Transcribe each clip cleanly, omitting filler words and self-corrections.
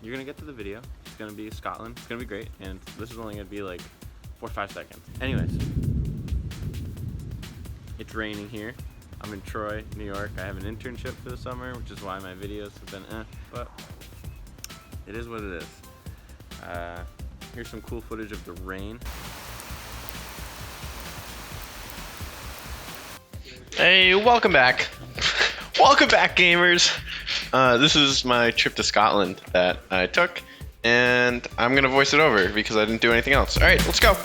you're gonna get to the video. It's gonna be Scotland. It's gonna be great, and this is only gonna be like 4 or 5 seconds. Anyways, it's raining here. I'm in Troy, New York. I have an internship for the summer, which is why my videos have been but it is what it is. Here's some cool footage of the rain. Hey, welcome back. Welcome back, gamers. This is my trip to Scotland that I took, and I'm gonna voice it over because I didn't do anything else. All right, let's go.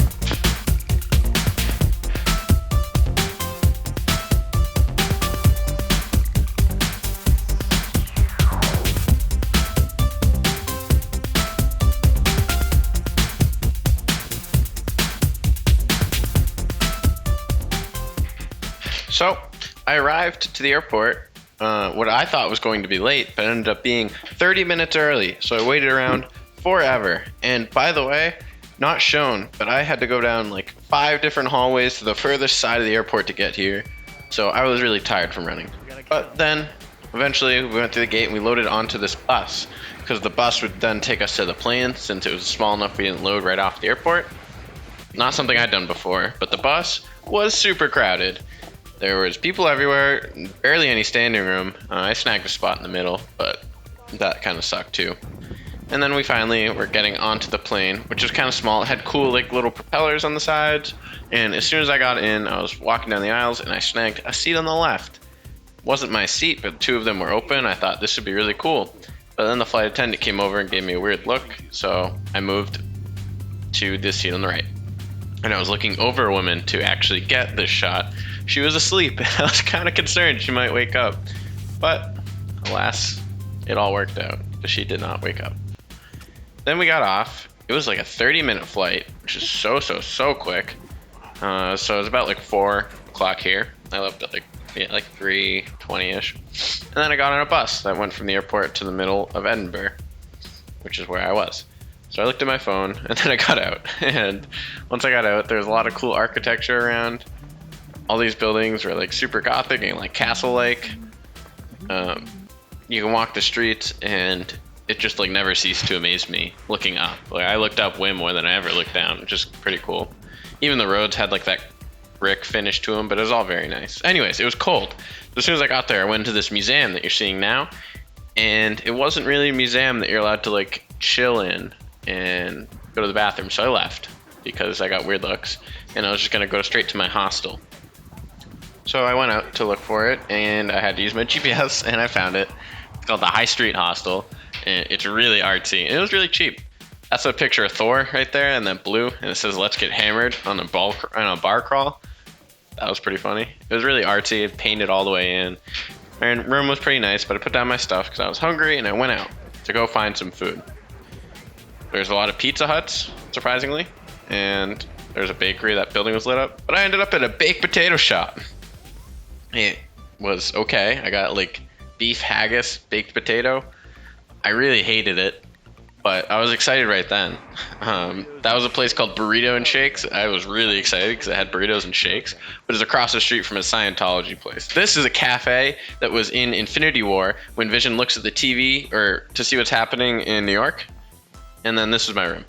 So, I arrived to the airport, what I thought was going to be late, but ended up being 30 minutes early. So I waited around forever. And by the way, not shown, but I had to go down like 5 different hallways to the furthest side of the airport to get here. So I was really tired from running. But then, eventually, we went through the gate and we loaded onto this bus, because the bus would then take us to the plane since it was small enough we didn't load right off the airport. Not something I'd done before, but the bus was super crowded. There was people everywhere, barely any standing room. I snagged a spot in the middle, but that kind of sucked too. And then we finally were getting onto the plane, which was kind of small. It had cool like little propellers on the sides. And as soon as I got in, I was walking down the aisles and I snagged a seat on the left. It wasn't my seat, but 2 of them were open. I thought this would be really cool. But then the flight attendant came over and gave me a weird look. So I moved to this seat on the right. And I was looking over a woman to actually get this shot. She was asleep. I was kind of concerned she might wake up. But alas, it all worked out because she did not wake up. Then we got off. It was like a 30-minute flight, which is so quick. So it was about like 4 o'clock here. I left at like 3:20ish. And then I got on a bus that went from the airport to the middle of Edinburgh, which is where I was. So I looked at my phone and then I got out. And once I got out, there was a lot of cool architecture around. All these buildings were like super gothic and like castle-like. You can walk the streets and it just like never ceased to amaze me looking up. Like I looked up way more than I ever looked down, which is pretty cool. Even the roads had like that brick finish to them, but it was all very nice. Anyways, it was cold. As soon as I got there, I went into this museum that you're seeing now. And it wasn't really a museum that you're allowed to like chill in and go to the bathroom. So I left because I got weird looks and I was just gonna go straight to my hostel. So I went out to look for it and I had to use my GPS and I found it. It's called the High Street Hostel and it's really artsy and it was really cheap. That's a picture of Thor right there and then blue and it says "Let's get hammered" on a bar crawl. That was pretty funny. It was really artsy, it painted all the way in. And room was pretty nice, but I put down my stuff because I was hungry and I went out to go find some food. There's a lot of Pizza Huts, surprisingly, and there's a bakery. That building was lit up, but I ended up at a baked potato shop. It was okay. I got like beef haggis baked potato. I really hated it, but I was excited right then. That was a place called Burrito and Shakes. I was really excited because it had burritos and shakes, but it's across the street from a Scientology place. This is a cafe that was in Infinity War when Vision looks at the TV or to see what's happening in New York. And then this is my room.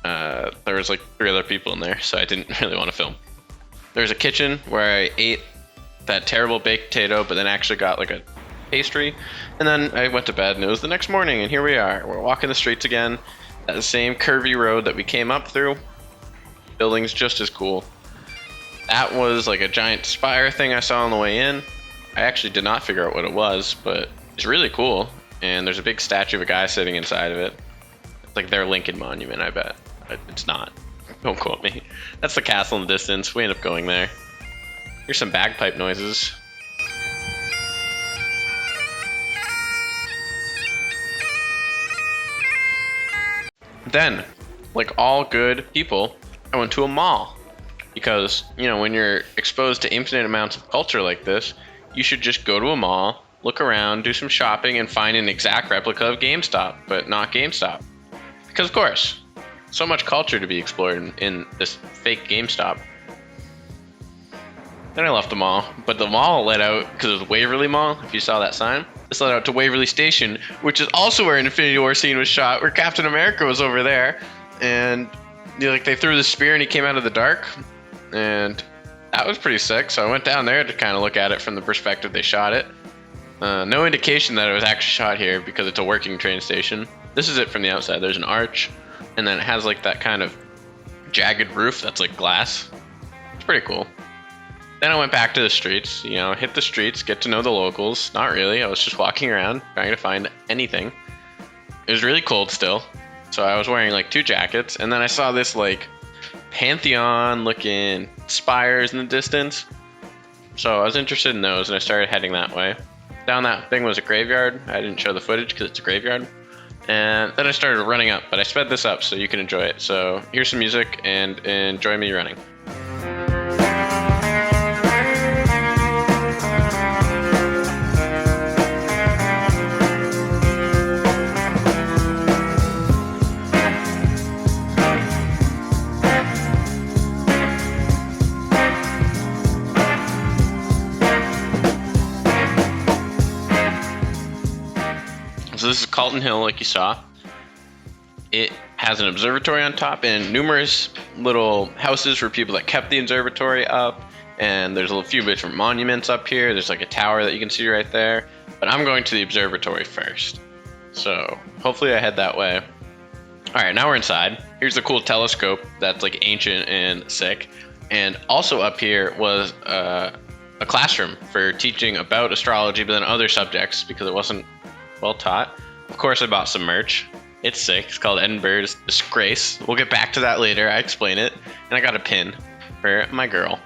There was like 3 other people in there, so I didn't really want to film. There's a kitchen where I ate that terrible baked potato, but then actually got like a pastry. And then I went to bed and it was the next morning and here we are. We're walking the streets again at the same curvy road that we came up through. Building's just as cool. That was like a giant spire thing I saw on the way in. I actually did not figure out what it was, but it's really cool. And there's a big statue of a guy sitting inside of it. Like their Lincoln Monument, I bet. But it's not. Don't quote me. That's the castle in the distance. We end up going there. Here's some bagpipe noises. Then, like all good people, I went to a mall. Because, you know, when you're exposed to infinite amounts of culture like this, you should just go to a mall, look around, do some shopping, and find an exact replica of GameStop, but not GameStop. Because, of course, so much culture to be explored in this fake GameStop. Then I left the mall, but the mall let out, because it was Waverly Mall, if you saw that sign, the This led out to Waverly Station, which is also where an Infinity War scene was shot, where Captain America was over there, and they threw the spear and he came out of the dark, and that was pretty sick. So I went down there to kind of look at it from the perspective they shot it. No indication that it was actually shot here because it's a working train station. This is it from the outside. There's an arch, and then it has like that kind of jagged roof that's like glass. It's pretty cool. Then I went back to the streets, hit the streets, get to know the locals. Not really. I was just walking around trying to find anything. It was really cold still, so I was wearing like 2 jackets, and then I saw this like Pantheon looking spires in the distance. So I was interested in those, and I started heading that way. Down that thing was a graveyard. I didn't show the footage because it's a graveyard. And then I started running up, but I sped this up so you can enjoy it. So here's some music and enjoy me running. So this is Calton Hill, like you saw. It has an observatory on top and numerous little houses for people that kept the observatory up. And there's a few different monuments up here. There's like a tower that you can see right there. But I'm going to the observatory first. So hopefully I head that way. All right, now we're inside. Here's the cool telescope that's like ancient and sick. And also up here was a classroom for teaching about astrology, but then other subjects because it wasn't well taught. Of course, I bought some merch. It's sick. It's called Edinburgh's Disgrace. We'll get back to that later. I explain it. And I got a pin for my girl.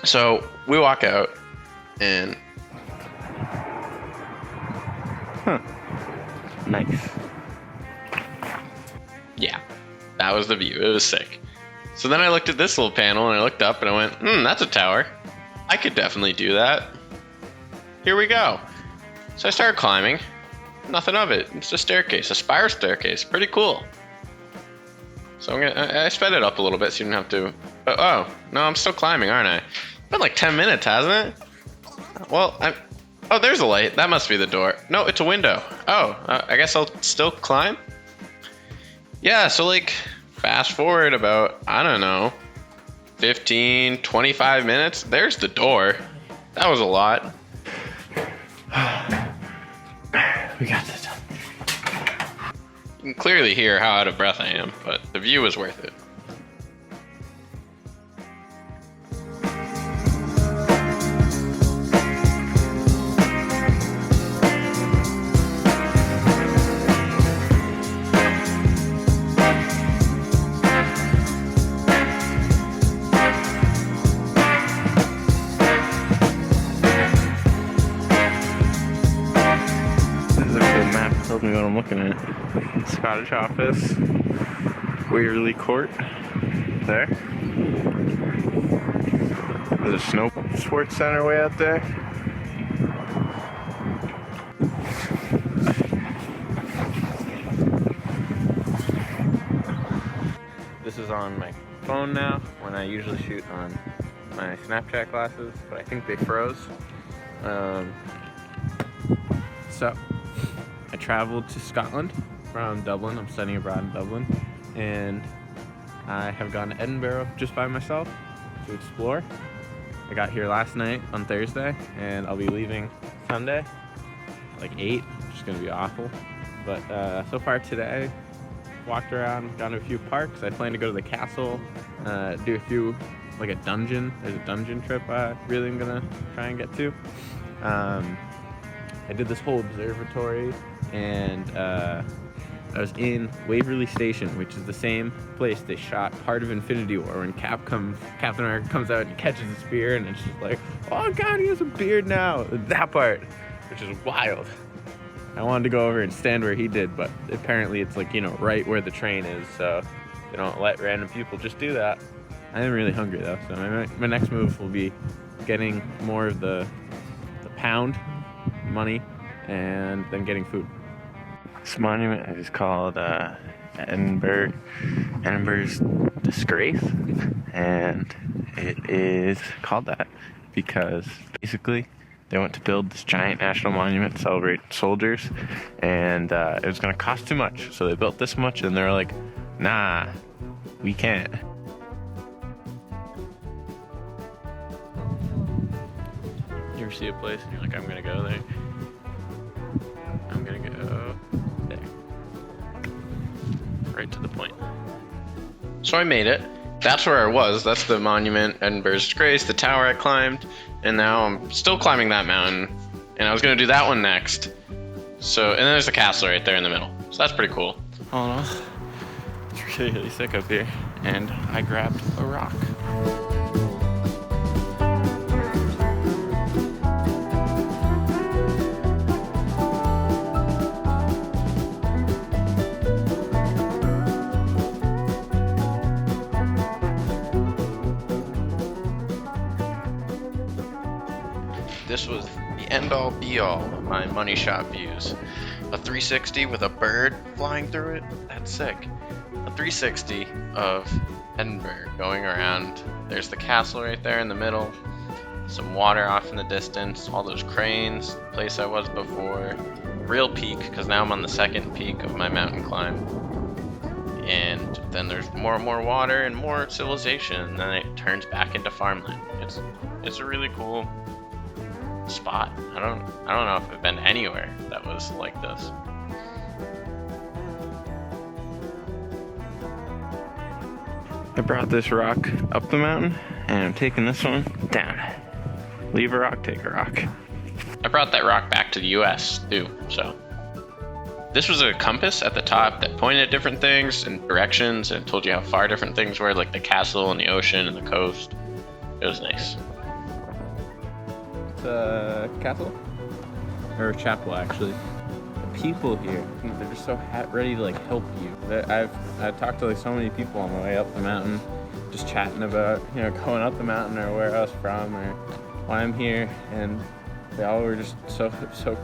So we walk out and... Nice. Yeah, that was the view. It was sick. So then I looked at this little panel and I looked up and I went, that's a tower. I could definitely do that. Here we go. So I started climbing. Nothing of it. It's a staircase, a spiral staircase. Pretty cool. So I sped it up a little bit so you don't have to. Oh, no, I'm still climbing, aren't I? It's been like 10 minutes, hasn't it? Well, oh, there's a light. That must be the door. No, it's a window. Oh, I guess I'll still climb. Yeah, so like fast forward about, I don't know, 15, 25 minutes. There's the door. That was a lot. We got this done. You can clearly hear how out of breath I am, but the view was worth it. Tells me what I'm looking at. Scottish office, Waverly Court, there. There's a snow sports center way out there. This is on my phone now when I usually shoot on my Snapchat glasses, but I think they froze. So I traveled to Scotland from Dublin. I'm studying abroad in Dublin, and I have gone to Edinburgh just by myself to explore. I got here last night on Thursday, and I'll be leaving Sunday, like 8, which is going to be awful. But so far today, walked around, gone to a few parks. I plan to go to the castle, do a few, like a dungeon. There's a dungeon trip I really am going to try and get to. I did this whole observatory, and I was in Waverly Station, which is the same place they shot part of Infinity War when Captain America comes out and catches a spear, and it's just like, oh god, he has a beard now. That part, which is wild. I wanted to go over and stand where he did, but apparently it's like, right where the train is, so they don't let random people just do that. I am really hungry though, so my next move will be getting more of the pound money and then getting food. This monument is called Edinburgh's Disgrace, and it is called that because basically They went to build this giant national monument to celebrate soldiers, and it was going to cost too much. So they built this much, and they're like, nah, we can't. You ever see a place and you're like, I'm going to go there? I'm going to go there. Right to the point. So I made it. That's where I was. That's the monument, Edinburgh's Disgrace, the tower I climbed, and now I'm still climbing that mountain. And I was gonna do that one next. So, and then there's the castle right there in the middle. So that's pretty cool. All in all, it's really, really sick up here. And I grabbed a rock. This was the end-all be-all of my money shot views. A 360 with a bird flying through it? That's sick. A 360 of Edinburgh going around. There's the castle right there in the middle. Some water off in the distance. All those cranes. The place I was before. Real peak, because now I'm on the second peak of my mountain climb. And then there's more and more water and more civilization. And then it turns back into farmland. It's a really cool spot. I don't know if I've been anywhere that was like this. I brought this rock up the mountain, and I'm taking this one down. Leave a rock, take a rock. I brought that rock back to the US too, so. This was a compass at the top that pointed at different things and directions and told you how far different things were, like the castle and the ocean and the coast. It was nice. Castle? Or chapel, actually. The people here, they're just so ready to like help you. I've talked to like so many people on the way up the mountain, just chatting about, you know, going up the mountain or where I was from or why I'm here, and they all were just so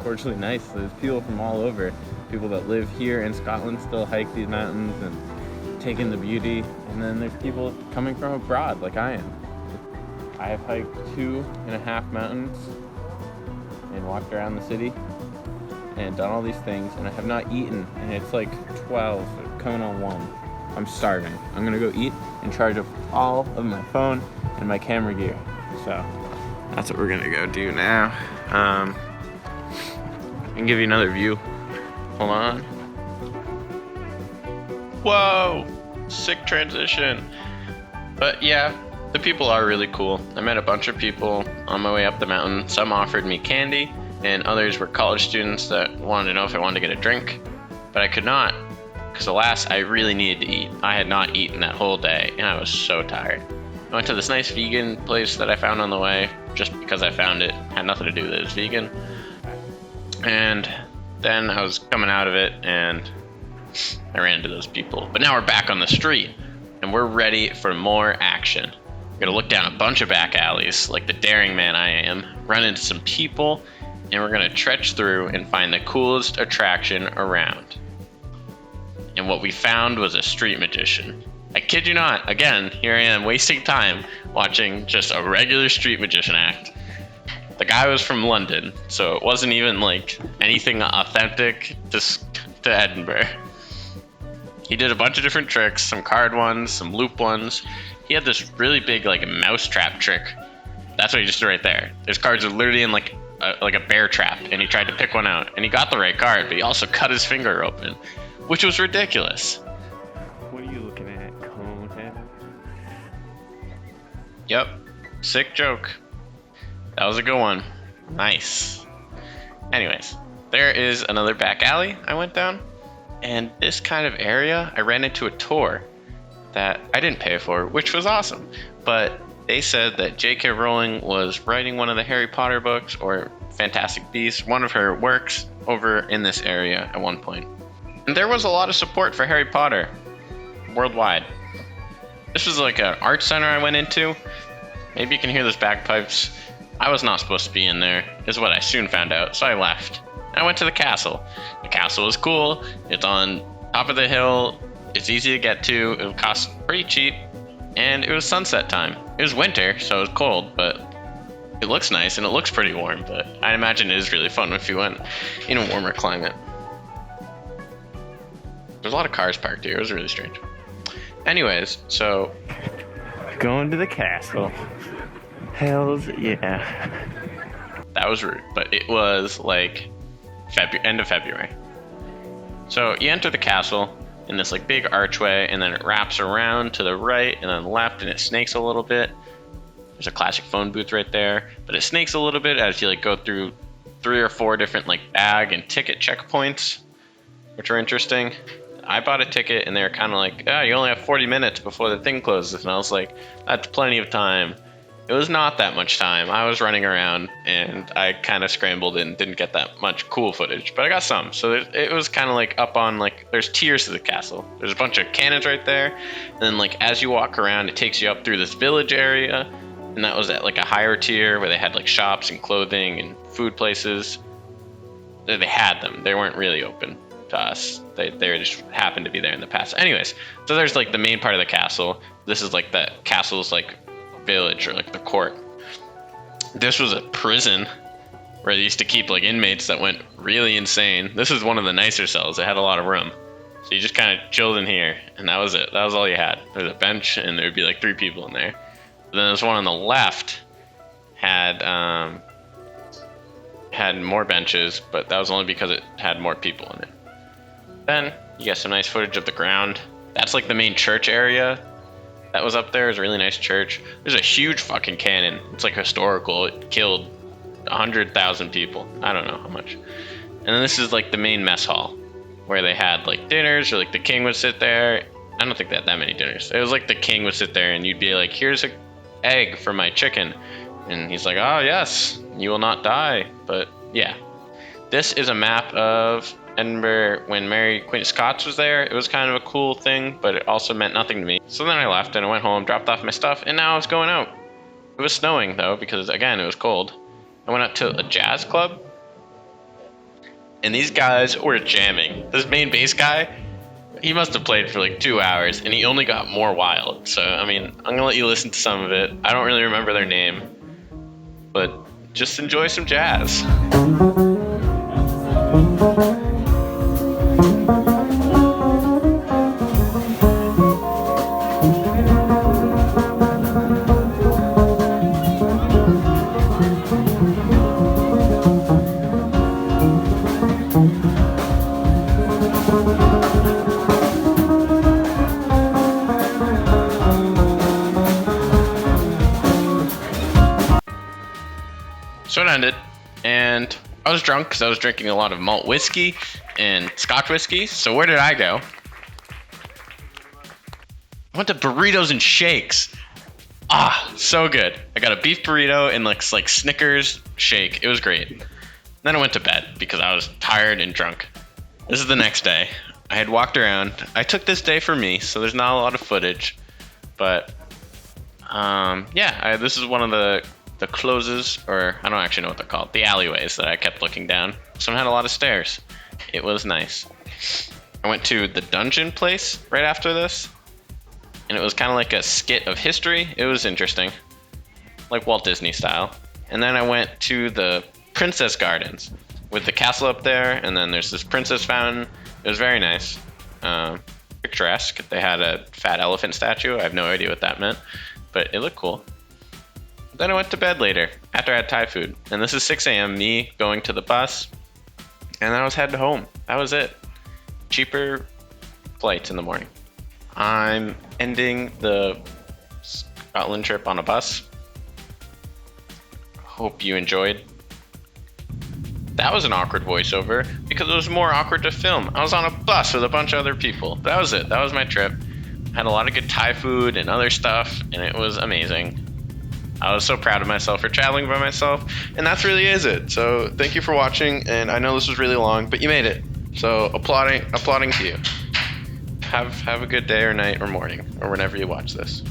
cordially nice. There's people from all over. People that live here in Scotland still hike these mountains and take in the beauty, and then there's people coming from abroad like I am. I have hiked 2.5 mountains and walked around the city and done all these things, and I have not eaten, and it's like 12, coming on 1. I'm starving. I'm gonna go eat and charge up all of my phone and my camera gear. So that's what we're gonna go do now. I can give you another view. Hold on. Whoa! Sick transition. But yeah, the people are really cool. I met a bunch of people on my way up the mountain. Some offered me candy, and others were college students that wanted to know if I wanted to get a drink. But I could not, because alas, I really needed to eat. I had not eaten that whole day, and I was so tired. I went to this nice vegan place that I found on the way, just because I found it. Had nothing to do with it, it was vegan. And then I was coming out of it, and I ran into those people. But now we're back on the street, and we're ready for more action. We're gonna look down a bunch of back alleys, like the daring man I am, run into some people, and we're gonna trudge through and find the coolest attraction around. And what we found was a street magician. I kid you not, again, here I am wasting time watching just a regular street magician act. The guy was from London, so it wasn't even like anything authentic to Edinburgh. He did a bunch of different tricks, some card ones, some loop ones. He had this really big like mousetrap trick. That's what he just did right there. His cards are literally in like a bear trap, and he tried to pick one out, and he got the right card, but he also cut his finger open, which was ridiculous. What are you looking at, Conehead? Yep, sick joke. That was a good one. Nice. Anyways, there is another back alley I went down, and this kind of area I ran into a tour that I didn't pay for, which was awesome. But they said that J.K. Rowling was writing one of the Harry Potter books, or Fantastic Beasts, one of her works, over in this area at one point. And there was a lot of support for Harry Potter worldwide. This was like an art center I went into. Maybe you can hear those bagpipes. I was not supposed to be in there, is what I soon found out, so I left. I went to the castle. The castle was cool. It's on top of the hill. It's easy to get to. It cost pretty cheap, and it was sunset time. It was winter, so it was cold, but it looks nice and it looks pretty warm, but I imagine it is really fun if you went in a warmer climate. There's a lot of cars parked here. It was really strange. Anyways, so Going to the castle. Hells yeah. that was rude, but it was like end of February. So you enter the castle in this like big archway, and then it wraps around to the right and then left, and it snakes a little bit. There's a classic phone booth right there, but it snakes a little bit as you like go through 3 or 4 different like bag and ticket checkpoints, which are interesting. I bought a ticket and they were kind of like, oh, you only have 40 minutes before the thing closes. And I was like, that's plenty of time. It was not that much time. I was running around and I kind of scrambled and didn't get that much cool footage, but I got some. So it was kind of like up on like, there's tiers to the castle. There's a bunch of cannons right there. And then like as you walk around, it takes you up through this village area. And that was at like a higher tier where they had like shops and clothing and food places. They had them. They weren't really open to us. They just happened to be there in the past. Anyways, so there's like the main part of the castle. This is like the castle's like village or like the court. This was a prison where they used to keep like inmates that went really insane. This is one of the nicer cells. It had a lot of room. So you just kind of chilled in here and that was it. That was all you had. There was a bench and there would be like 3 people in there. But then there's one on the left had more benches, but that was only because it had more people in it. Then you get some nice footage of the ground. That's like the main church area that was up there. It was a really nice church. There's a huge fucking cannon. It's like historical. It killed 100,000 people. I don't know how much. And then this is like the main mess hall where they had like dinners, or like the king would sit there. I don't think they had that many dinners. It was like the king would sit there and you'd be like, here's an egg for my chicken. And he's like, oh yes, you will not die. But yeah, this is a map of Edinburgh when Mary Queen of Scots was there. It was kind of a cool thing, but it also meant nothing to me. So then I left and I went home, dropped off my stuff, and now I was going out. It was snowing though, because again, it was cold. I went out to a jazz club, and these guys were jamming. This main bass guy, he must have played for like 2 hours, and he only got more wild. So, I mean, I'm gonna let you listen to some of it. I don't really remember their name, but just enjoy some jazz. So it ended, and I was drunk because I was drinking a lot of malt whiskey and Scotch whiskey. So where did I go? I went to Burritos and Shakes. Ah, so good. I got a beef burrito and like Snickers shake. It was great. Then I went to bed because I was tired and drunk. This is the next day. I had walked around. I took this day for me, so there's not a lot of footage. But this is one of the closes, or I don't actually know what they're called, the alleyways that I kept looking down. Some had a lot of stairs. It was nice. I went to the dungeon place right after this, and it was kind of like a skit of history. It was interesting, like Walt Disney style. And then I went to the Princess Gardens with the castle up there, and then there's this princess fountain. It was very nice, picturesque. They had a fat elephant statue. I have no idea what that meant, but it looked cool. Then I went to bed later after I had Thai food. And this is 6 a.m. me going to the bus. And I was heading home. That was it. Cheaper flights in the morning. I'm ending the Scotland trip on a bus. Hope you enjoyed. That was an awkward voiceover because it was more awkward to film. I was on a bus with a bunch of other people. That was it. That was my trip. Had a lot of good Thai food and other stuff, and it was amazing. I was so proud of myself for traveling by myself, and that's really is it. So thank you for watching, and I know this was really long, but you made it. So applauding to you. Have a good day or night or morning or whenever you watch this.